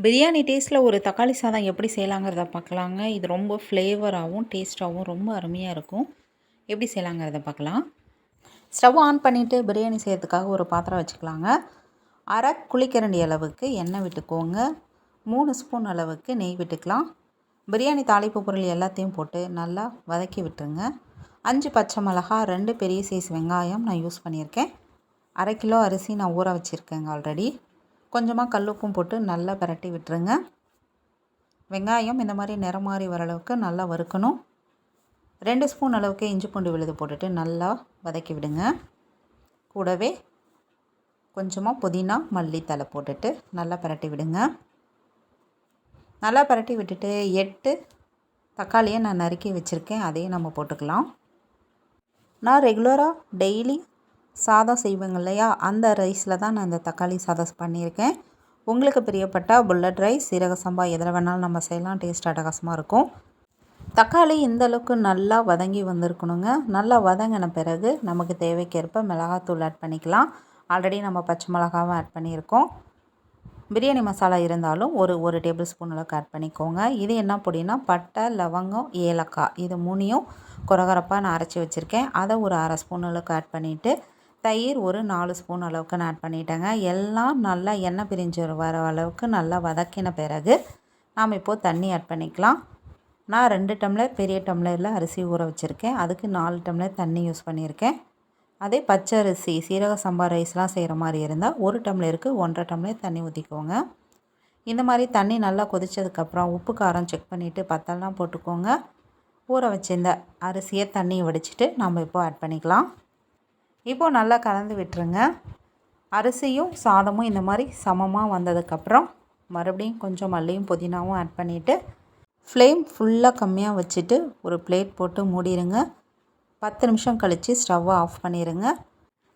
பிரியாணி டேஸ்ட்டில் ஒரு தக்காளி சாதம் எப்படி செய்யலாங்கிறத பார்க்கலாங்க. இது ரொம்ப ஃப்ளேவராகவும் டேஸ்ட்டாகவும் ரொம்ப அருமையாக இருக்கும். எப்படி செய்யலாங்கிறத பார்க்கலாம். ஸ்டவ் ஆன் பண்ணிவிட்டு பிரியாணி செய்கிறதுக்காக ஒரு பாத்திரம் வச்சுக்கலாங்க. அரை குழிக்கரண்டி அளவுக்கு எண்ணெய் விட்டுக்கோங்க. 3 ஸ்பூன் அளவுக்கு நெய் விட்டுக்கலாம். பிரியாணி தாளிப்பு பொருள் எல்லாத்தையும் போட்டு நல்லா வதக்கி விட்டுருங்க. 5 பச்சை மிளகா, 2 பெரிய சைஸ் வெங்காயம் நான் யூஸ் பண்ணியிருக்கேன். அரை கிலோ அரிசி நான் ஊற வச்சுருக்கேங்க ஆல்ரெடி. கொஞ்சமாக கல்லுப்பும் போட்டு நல்லா பிரட்டி விட்டுருங்க. வெங்காயம் இந்த மாதிரி நிறம் மாறி வர அளவுக்கு நல்லா வறுக்கணும். 2 ஸ்பூன் அளவுக்கு இஞ்சி பூண்டு விழுது போட்டுட்டு நல்லா வதக்கி விடுங்க. கூடவே கொஞ்சமாக புதினா மல்லித்தலை போட்டுட்டு நல்லா பிரட்டி விடுங்க. நல்லா பிரட்டி விட்டுட்டு 8 தக்காளியை நான் நறுக்கி வச்சுருக்கேன், அதையும் நம்ம போட்டுக்கலாம். நான் ரெகுலராக டெய்லி சாதம் செய்வேங்க இல்லையா, அந்த ரைஸில் தான் நான் இந்த தக்காளி சாதம் பண்ணியிருக்கேன். உங்களுக்கு பிரியப்பட்டால் புல்லட் ரைஸ், சீரக சம்பா எதில் வேணாலும் நம்ம செய்யலாம். டேஸ்ட் அட்டகாசமாக இருக்கும். தக்காளி இந்தளவுக்கு நல்லா வதங்கி வந்திருக்கணுங்க. நல்லா வதங்கின பிறகு நமக்கு தேவைக்கேற்ப மிளகாத்தூள் ஆட் பண்ணிக்கலாம். ஆல்ரெடி நம்ம பச்சை மிளகாவும் ஆட் பண்ணியிருக்கோம். பிரியாணி மசாலா இருந்தாலும் ஒரு டேபிள் ஸ்பூன் அளவுக்கு ஆட் பண்ணிக்கோங்க. இது என்ன பொடினா பட்டை, லவங்கம், ஏலக்காய் இது 3யும் கொரகொரப்பாக நான் அரைச்சி வச்சுருக்கேன். அதை ஒரு அரை ஸ்பூன் அளவுக்கு ஆட் பண்ணிவிட்டு தயிர் ஒரு 4 ஸ்பூன் அளவுக்கு நான் ஆட் பண்ணிட்டேங்க. எல்லாம் நல்லா எண்ணெய் பிரிஞ்சு வர அளவுக்கு நல்லா வதக்கின பிறகு நாம் இப்போது தண்ணி ஆட் பண்ணிக்கலாம். நான் 2 டம்ளர் பெரிய டம்ளரில் அரிசி ஊற வச்சுருக்கேன். அதுக்கு 4 டம்ளர் தண்ணி யூஸ் பண்ணியிருக்கேன். அதே பச்சை அரிசி சீரக சம்பா ரைஸ்லாம் செய்கிற மாதிரி இருந்தால் 1 டம்ளருக்கு 1.5 டம்ளர் தண்ணி ஊற்றிக்கோங்க. இந்த மாதிரி தண்ணி நல்லா கொதித்ததுக்கப்புறம் உப்பு காரம் செக் பண்ணிவிட்டு பத்தெல்லாம் போட்டுக்கோங்க. ஊற வச்சிருந்த அரிசியை தண்ணியை வடிச்சிட்டு நம்ம இப்போது ஆட் பண்ணிக்கலாம். இப்போது நல்லா கலந்து விட்டுருங்க. அரிசியும் சாதமும் இந்த மாதிரி சமமாக வந்ததுக்கப்புறம் மறுபடியும் கொஞ்சம் மல்லியும் புதினாவும் ஆட் பண்ணிவிட்டு ஃப்ளேம் ஃபுல்லாக கம்மியாக வச்சுட்டு ஒரு பிளேட் போட்டு மூடிடுங்க. 10 நிமிஷம் கழித்து ஸ்டவ்வை ஆஃப் பண்ணிடுங்க.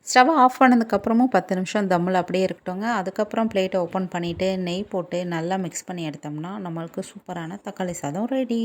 ஸ்டவ்வை ஆஃப் பண்ணதுக்கப்புறமும் 10 நிமிஷம் தம்மில் அப்படியே இருக்கட்டுங்க. அதுக்கப்புறம் பிளேட்டை ஓப்பன் பண்ணிவிட்டு நெய் போட்டு நல்லா மிக்ஸ் பண்ணி எடுத்தோம்னா நம்மளுக்கு சூப்பரான தக்காளி சாதம் ரெடி.